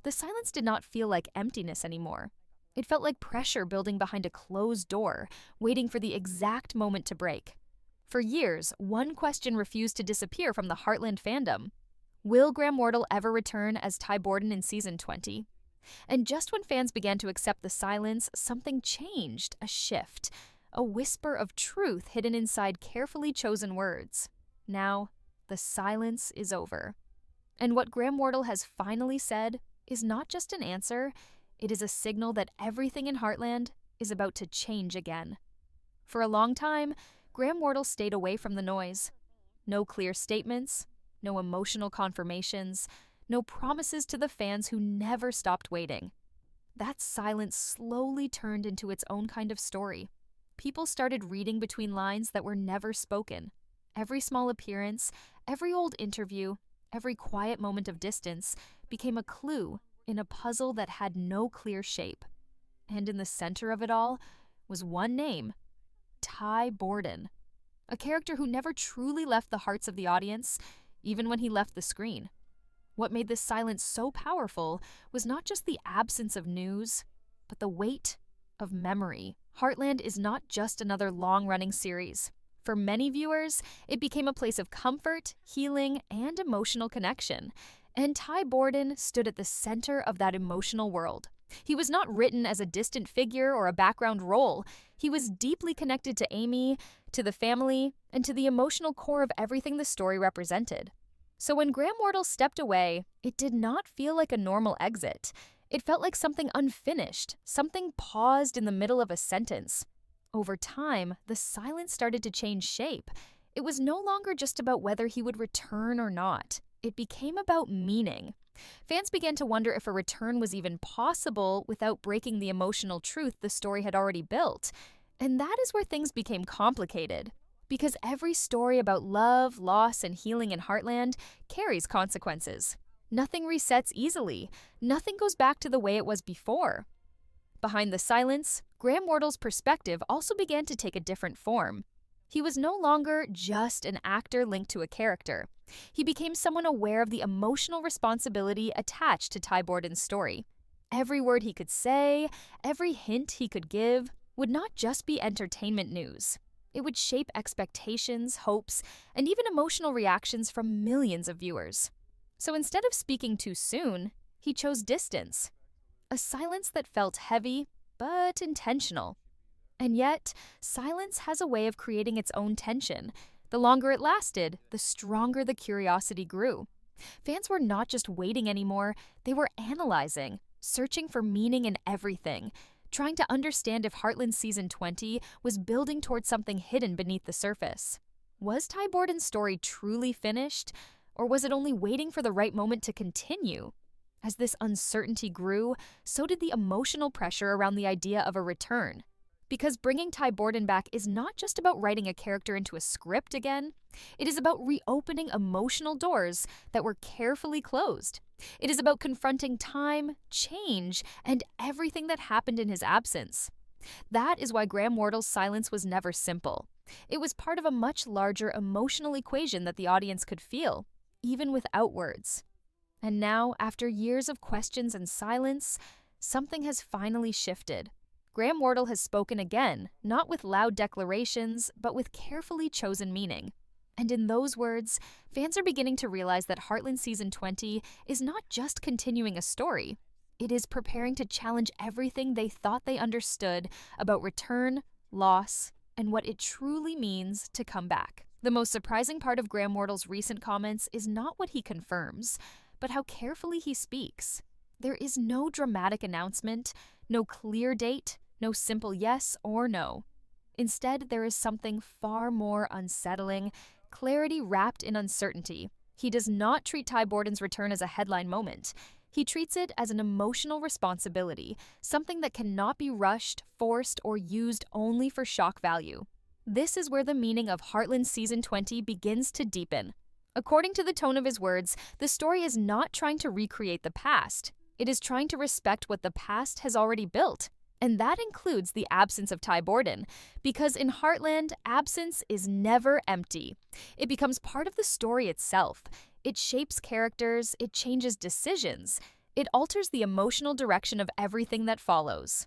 the silence did not feel like emptiness anymore. It felt like pressure building behind a closed door, waiting for the exact moment to break. For years, one question refused to disappear from the Heartland fandom. Will Graham Wardle ever return as Ty Borden in Season 20? And just when fans began to accept the silence, something changed, a shift, a whisper of truth hidden inside carefully chosen words. Now, the silence is over. And what Graham Wardle has finally said is not just an answer, it is a signal that everything in Heartland is about to change again. For a long time, Graham Wardle stayed away from the noise. No clear statements, no emotional confirmations, no promises to the fans who never stopped waiting. That silence slowly turned into its own kind of story. People started reading between lines that were never spoken. Every small appearance, every old interview, every quiet moment of distance became a clue in a puzzle that had no clear shape. And in the center of it all was one name: Ty Borden. A character who never truly left the hearts of the audience, even when he left the screen. What made this silence so powerful was not just the absence of news, but the weight of memory. Heartland is not just another long-running series. For many viewers, it became a place of comfort, healing, and emotional connection. And Ty Borden stood at the center of that emotional world. He was not written as a distant figure or a background role. He was deeply connected to Amy, to the family, and to the emotional core of everything the story represented. So when Graham Wardle stepped away, it did not feel like a normal exit. It felt like something unfinished, something paused in the middle of a sentence. Over time, the silence started to change shape. It was no longer just about whether he would return or not. It became about meaning. Fans began to wonder if a return was even possible without breaking the emotional truth the story had already built. And that is where things became complicated. Because every story about love, loss, and healing in Heartland carries consequences. Nothing resets easily. Nothing goes back to the way it was before. Behind the silence, Graham Wardle's perspective also began to take a different form. He was no longer just an actor linked to a character. He became someone aware of the emotional responsibility attached to Ty Borden's story. Every word he could say, every hint he could give, would not just be entertainment news. It would shape expectations, hopes, and even emotional reactions from millions of viewers. So instead of speaking too soon, he chose distance. A silence that felt heavy, but intentional. And yet, silence has a way of creating its own tension. The longer it lasted, the stronger the curiosity grew. Fans were not just waiting anymore, they were analyzing, searching for meaning in everything, trying to understand if Heartland Season 20 was building towards something hidden beneath the surface. Was Ty Borden's story truly finished, or was it only waiting for the right moment to continue? As this uncertainty grew, so did the emotional pressure around the idea of a return. Because bringing Ty Borden back is not just about writing a character into a script again, it is about reopening emotional doors that were carefully closed. It is about confronting time, change, and everything that happened in his absence. That is why Graham Wardle's silence was never simple. It was part of a much larger emotional equation that the audience could feel, even without words. And now, after years of questions and silence, something has finally shifted. Graham Wardle has spoken again, not with loud declarations, but with carefully chosen meaning. And in those words, fans are beginning to realize that Heartland Season 20 is not just continuing a story. It is preparing to challenge everything they thought they understood about return, loss, and what it truly means to come back. The most surprising part of Graham Wardle's recent comments is not what he confirms, but how carefully he speaks. There is no dramatic announcement, no clear date, no simple yes or no. Instead, there is something far more unsettling, clarity wrapped in uncertainty. He does not treat Ty Borden's return as a headline moment. He treats it as an emotional responsibility, something that cannot be rushed, forced, or used only for shock value. This is where the meaning of Heartland Season 20 begins to deepen. According to the tone of his words, the story is not trying to recreate the past. It is trying to respect what the past has already built. And that includes the absence of Ty Borden, because in Heartland, absence is never empty. It becomes part of the story itself. It shapes characters, it changes decisions, It alters the emotional direction of everything that follows.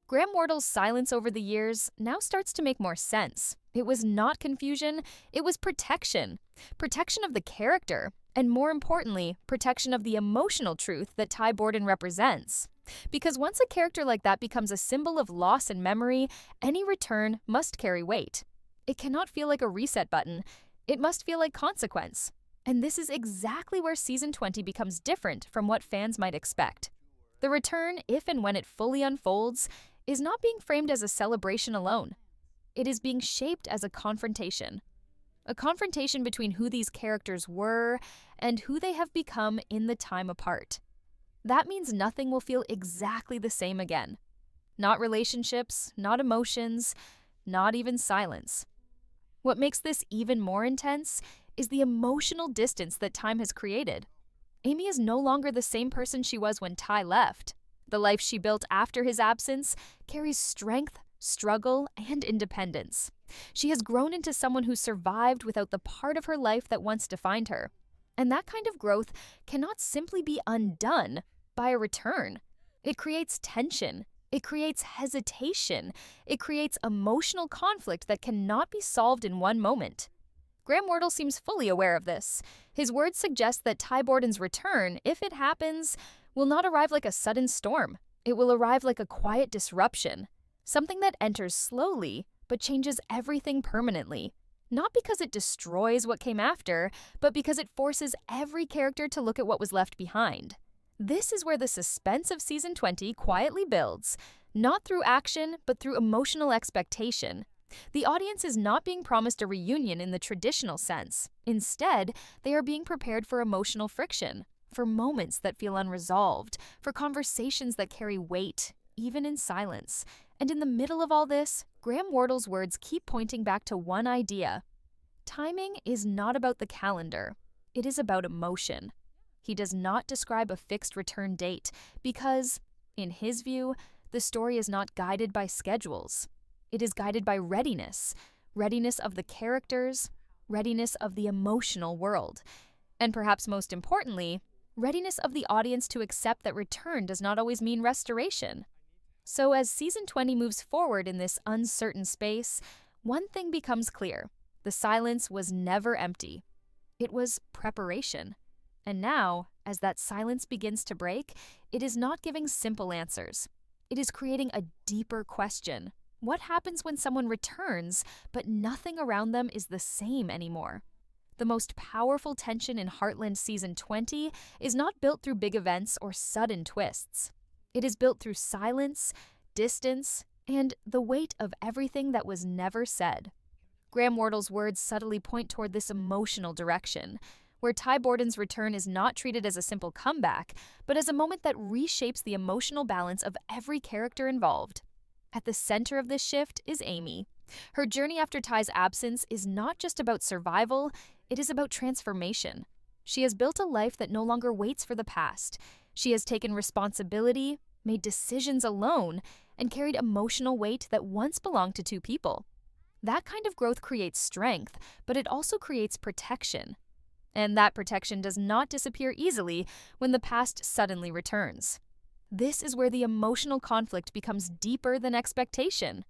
Graham Wardle's silence over the years now starts to make more sense. It was not confusion, it was protection. Protection of the character, and more importantly, protection of the emotional truth that Ty Borden represents. Because once a character like that becomes a symbol of loss and memory, any return must carry weight. It cannot feel like a reset button, it must feel like consequence. And this is exactly where Season 20 becomes different from what fans might expect. The return, if and when it fully unfolds, is not being framed as a celebration alone. It is being shaped as a confrontation. A confrontation between who these characters were and who they have become in the time apart. That means nothing will feel exactly the same again. Not relationships, not emotions, not even silence. What makes this even more intense is the emotional distance that time has created. Amy is no longer the same person she was when Ty left. The life she built after his absence carries strength, struggle, and independence. She has grown into someone who survived without the part of her life that once defined her. And that kind of growth cannot simply be undone by a return. It creates tension. It creates hesitation. It creates emotional conflict that cannot be solved in one moment. Graham Wardle seems fully aware of this. His words suggest that Ty Borden's return, if it happens, will not arrive like a sudden storm. It will arrive like a quiet disruption, something that enters slowly but changes everything permanently. Not because it destroys what came after, but because it forces every character to look at what was left behind. This is where the suspense of Season 20 quietly builds, not through action, but through emotional expectation. The audience is not being promised a reunion in the traditional sense. Instead, they are being prepared for emotional friction, for moments that feel unresolved, for conversations that carry weight, even in silence. And in the middle of all this, Graham Wardle's words keep pointing back to one idea. Timing is not about the calendar. It is about emotion. He does not describe a fixed return date because, in his view, the story is not guided by schedules. It is guided by readiness, readiness of the characters, readiness of the emotional world, and perhaps most importantly, readiness of the audience to accept that return does not always mean restoration. So as Season 20 moves forward in this uncertain space, one thing becomes clear. The silence was never empty. It was preparation. And now, as that silence begins to break, it is not giving simple answers. It is creating a deeper question. What happens when someone returns, but nothing around them is the same anymore? The most powerful tension in Heartland Season 20 is not built through big events or sudden twists. It is built through silence, distance, and the weight of everything that was never said. Graham Wardle's words subtly point toward this emotional direction, where Ty Borden's return is not treated as a simple comeback, but as a moment that reshapes the emotional balance of every character involved. At the center of this shift is Amy. Her journey after Ty's absence is not just about survival, it is about transformation. She has built a life that no longer waits for the past. She has taken responsibility, made decisions alone, and carried emotional weight that once belonged to two people. That kind of growth creates strength, but it also creates protection. And that protection does not disappear easily when the past suddenly returns. This is where the emotional conflict becomes deeper than expectation.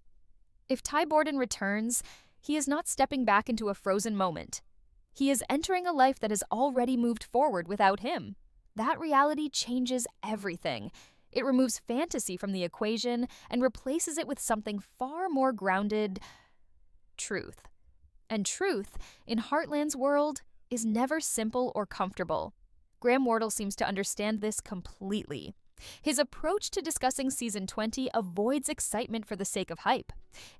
If Ty Borden returns, he is not stepping back into a frozen moment. He is entering a life that has already moved forward without him. That reality changes everything. It removes fantasy from the equation and replaces it with something far more grounded: truth. And truth, in Heartland's world, is never simple or comfortable. Graham Wardle seems to understand this completely. His approach to discussing Season 20 avoids excitement for the sake of hype.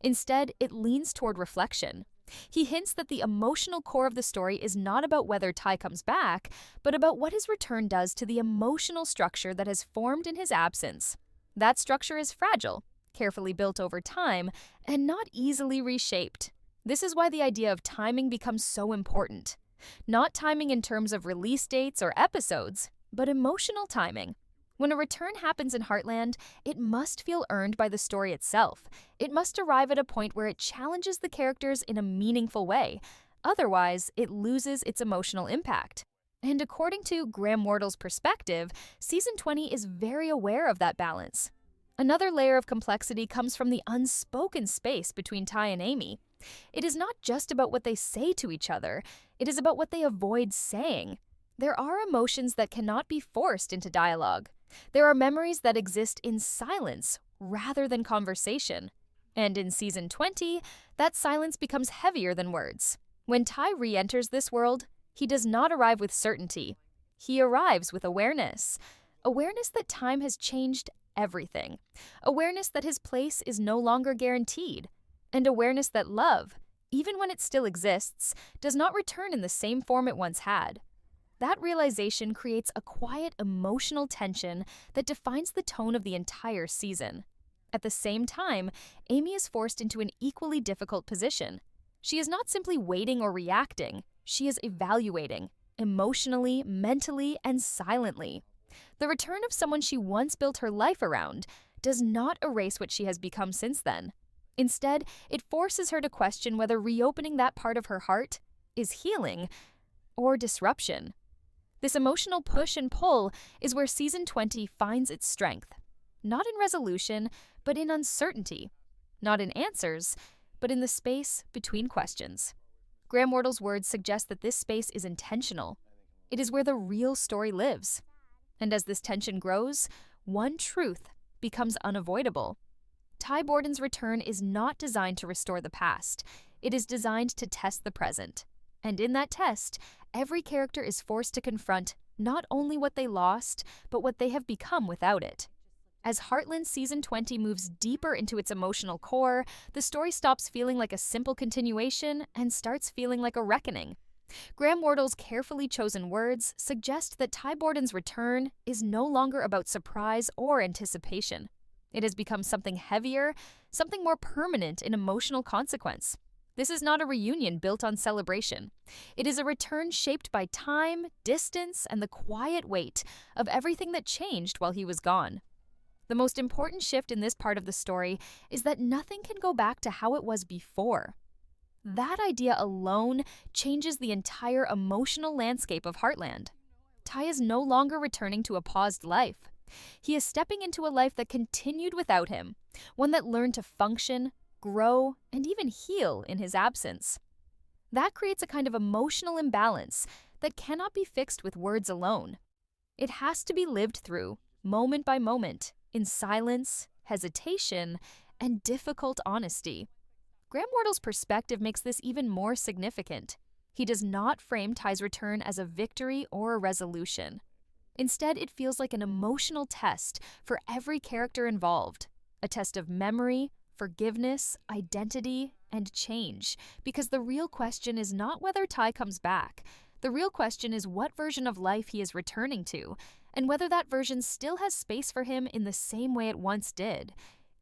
Instead, it leans toward reflection. He hints that the emotional core of the story is not about whether Ty comes back, but about what his return does to the emotional structure that has formed in his absence. That structure is fragile, carefully built over time, and not easily reshaped. This is why the idea of timing becomes so important. Not timing in terms of release dates or episodes, but emotional timing. When a return happens in Heartland, it must feel earned by the story itself. It must arrive at a point where it challenges the characters in a meaningful way. Otherwise, it loses its emotional impact. And according to Graham Wardle's perspective, Season 20 is very aware of that balance. Another layer of complexity comes from the unspoken space between Ty and Amy. It is not just about what they say to each other, it is about what they avoid saying. There are emotions that cannot be forced into dialogue. There are memories that exist in silence rather than conversation. And in Season 20, that silence becomes heavier than words. When Ty re-enters this world, he does not arrive with certainty. He arrives with awareness. Awareness that time has changed everything. Awareness that his place is no longer guaranteed. And awareness that love, even when it still exists, does not return in the same form it once had. That realization creates a quiet emotional tension that defines the tone of the entire season. At the same time, Amy is forced into an equally difficult position. She is not simply waiting or reacting, she is evaluating, emotionally, mentally, and silently. The return of someone she once built her life around does not erase what she has become since then. Instead, it forces her to question whether reopening that part of her heart is healing or disruption. This emotional push and pull is where Season 20 finds its strength. Not in resolution, but in uncertainty. Not in answers, but in the space between questions. Graham Wardle's words suggest that this space is intentional. It is where the real story lives. And as this tension grows, one truth becomes unavoidable. Ty Borden's return is not designed to restore the past. It is designed to test the present. And in that test, every character is forced to confront not only what they lost, but what they have become without it. As Heartland Season 20 moves deeper into its emotional core, the story stops feeling like a simple continuation and starts feeling like a reckoning. Graham Wardle's carefully chosen words suggest that Ty Borden's return is no longer about surprise or anticipation. It has become something heavier, something more permanent in emotional consequence. This is not a reunion built on celebration. It is a return shaped by time, distance, and the quiet weight of everything that changed while he was gone. The most important shift in this part of the story is that nothing can go back to how it was before. That idea alone changes the entire emotional landscape of Heartland. Ty is no longer returning to a paused life. He is stepping into a life that continued without him, one that learned to function, grow, and even heal in his absence. That creates a kind of emotional imbalance that cannot be fixed with words alone. It has to be lived through, moment by moment, in silence, hesitation, and difficult honesty. Graham Wardle's perspective makes this even more significant. He does not frame Ty's return as a victory or a resolution. Instead, it feels like an emotional test for every character involved, a test of memory, forgiveness, identity, and change, because the real question is not whether Ty comes back. The real question is what version of life he is returning to, and whether that version still has space for him in the same way it once did.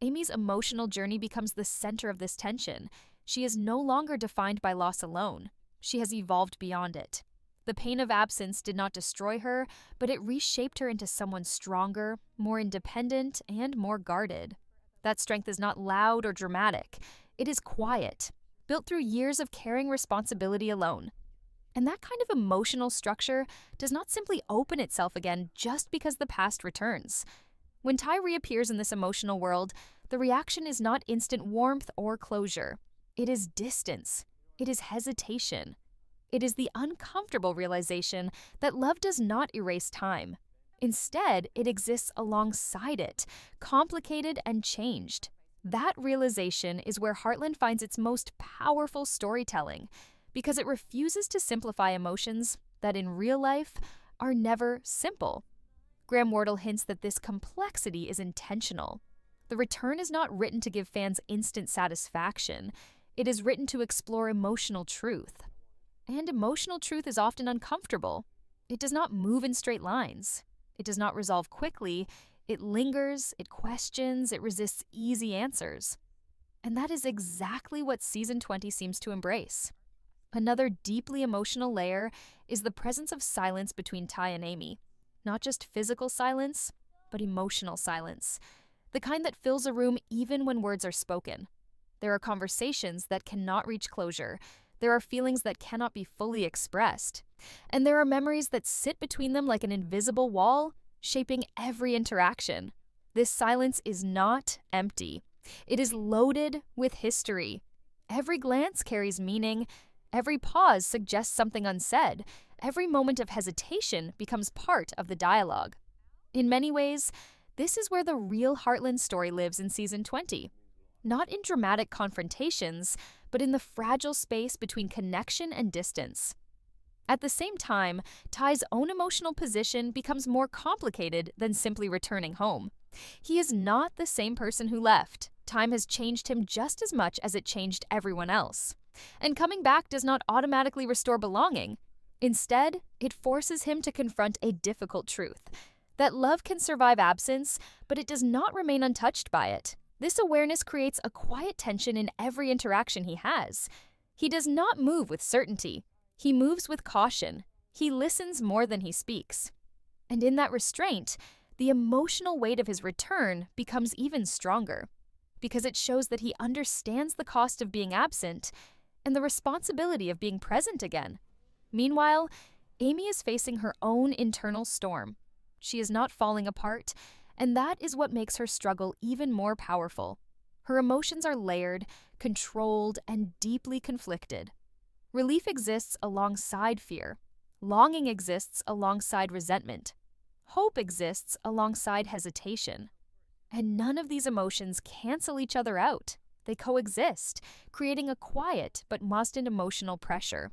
Amy's emotional journey becomes the center of this tension. She is no longer defined by loss alone. She has evolved beyond it. The pain of absence did not destroy her, but it reshaped her into someone stronger, more independent, and more guarded. That strength is not loud or dramatic. It is quiet, built through years of carrying responsibility alone. And that kind of emotional structure does not simply open itself again just because the past returns. When Ty reappears in this emotional world, the reaction is not instant warmth or closure. It is distance. It is hesitation. It is the uncomfortable realization that love does not erase time. Instead, it exists alongside it, complicated and changed. That realization is where Heartland finds its most powerful storytelling, because it refuses to simplify emotions that in real life are never simple. Graham Wardle hints that this complexity is intentional. The return is not written to give fans instant satisfaction. It is written to explore emotional truth. And emotional truth is often uncomfortable. It does not move in straight lines. It does not resolve quickly. It lingers, it questions, it resists easy answers. And that is exactly what Season 20 seems to embrace. Another deeply emotional layer is the presence of silence between Ty and Amy. Not just physical silence, but emotional silence. The kind that fills a room even when words are spoken. There are conversations that cannot reach closure. There are feelings that cannot be fully expressed. And there are memories that sit between them like an invisible wall, shaping every interaction. This silence is not empty. It is loaded with history. Every glance carries meaning. Every pause suggests something unsaid. Every moment of hesitation becomes part of the dialogue. In many ways, this is where the real Heartland story lives in Season 20. Not in dramatic confrontations, but in the fragile space between connection and distance. At the same time, Ty's own emotional position becomes more complicated than simply returning home. He is not the same person who left. Time has changed him just as much as it changed everyone else. And coming back does not automatically restore belonging. Instead, it forces him to confront a difficult truth: that love can survive absence, but it does not remain untouched by it. This awareness creates a quiet tension in every interaction he has. He does not move with certainty. He moves with caution. He listens more than he speaks. And in that restraint, the emotional weight of his return becomes even stronger, because it shows that he understands the cost of being absent and the responsibility of being present again. Meanwhile, Amy is facing her own internal storm. She is not falling apart, and that is what makes her struggle even more powerful. Her emotions are layered, controlled, and deeply conflicted. Relief exists alongside fear. Longing exists alongside resentment. Hope exists alongside hesitation. And none of these emotions cancel each other out. They coexist, creating a quiet but constant emotional pressure.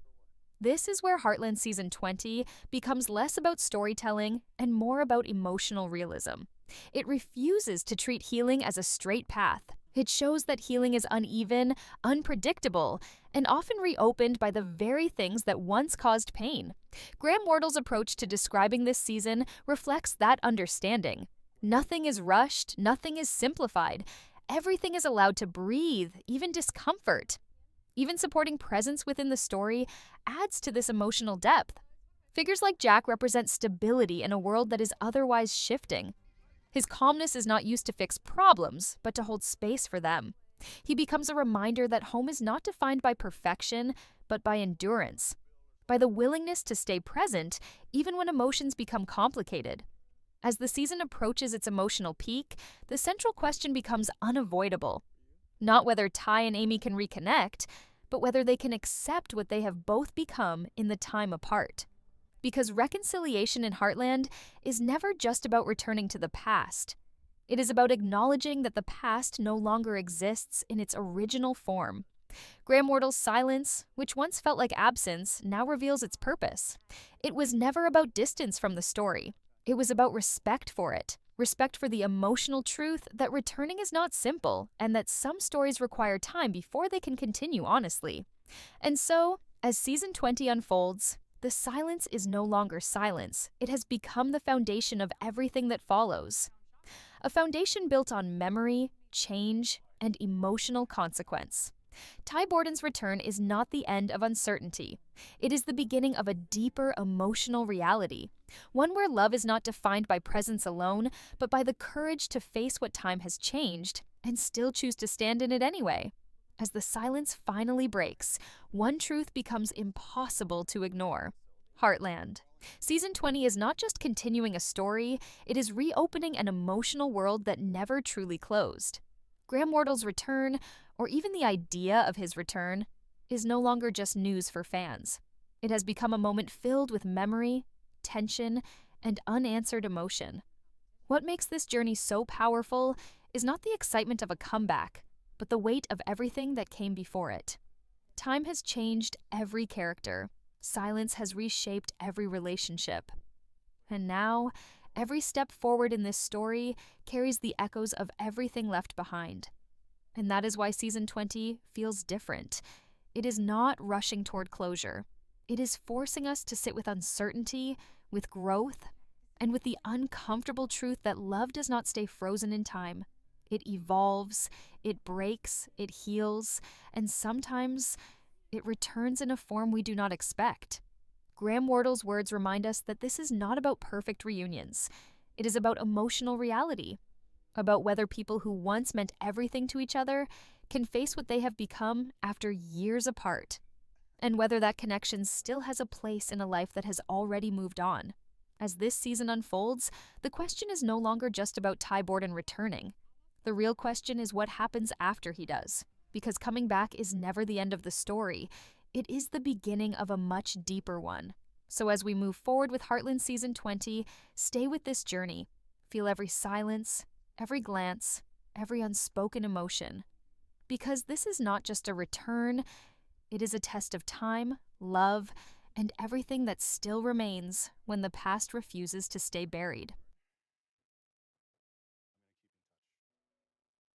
This is where Heartland Season 20 becomes less about storytelling and more about emotional realism. It refuses to treat healing as a straight path. It shows that healing is uneven, unpredictable, and often reopened by the very things that once caused pain. Graham Wardle's approach to describing this season reflects that understanding. Nothing is rushed, nothing is simplified. Everything is allowed to breathe, even discomfort. Even supporting presence within the story adds to this emotional depth. Figures like Jack represent stability in a world that is otherwise shifting. His calmness is not used to fix problems, but to hold space for them. He becomes a reminder that home is not defined by perfection, but by endurance, by the willingness to stay present even when emotions become complicated. As the season approaches its emotional peak, the central question becomes unavoidable. Not whether Ty and Amy can reconnect, but whether they can accept what they have both become in the time apart. Because reconciliation in Heartland is never just about returning to the past. It is about acknowledging that the past no longer exists in its original form. Graham Wardle's silence, which once felt like absence, now reveals its purpose. It was never about distance from the story. It was about respect for it. Respect for the emotional truth that returning is not simple and that some stories require time before they can continue honestly. And so, as Season 20 unfolds, the silence is no longer silence. It has become the foundation of everything that follows. A foundation built on memory, change, and emotional consequence. Ty Borden's return is not the end of uncertainty. It is the beginning of a deeper emotional reality, one where love is not defined by presence alone, but by the courage to face what time has changed and still choose to stand in it anyway. As the silence finally breaks, one truth becomes impossible to ignore. Heartland. Season 20 is not just continuing a story, it is reopening an emotional world that never truly closed. Graham Wardle's return, or even the idea of his return, is no longer just news for fans. It has become a moment filled with memory, tension, and unanswered emotion. What makes this journey so powerful is not the excitement of a comeback, but the weight of everything that came before it. Time has changed every character. Silence has reshaped every relationship. And now, every step forward in this story carries the echoes of everything left behind. And that is why Season 20 feels different. It is not rushing toward closure. It is forcing us to sit with uncertainty, with growth, and with the uncomfortable truth that love does not stay frozen in time. It evolves, it breaks, it heals, and sometimes it returns in a form we do not expect. Graham Wardle's words remind us that this is not about perfect reunions. It is about emotional reality, about whether people who once meant everything to each other can face what they have become after years apart. and whether that connection still has a place in a life that has already moved on. As this season unfolds, the question is no longer just about Ty Borden returning. The real question is what happens after he does, because coming back is never the end of the story. It is the beginning of a much deeper one. So as we move forward with Heartland Season 20, stay with this journey. Feel every silence, every glance, every unspoken emotion. Because this is not just a return, it is a test of time, love, and everything that still remains when the past refuses to stay buried.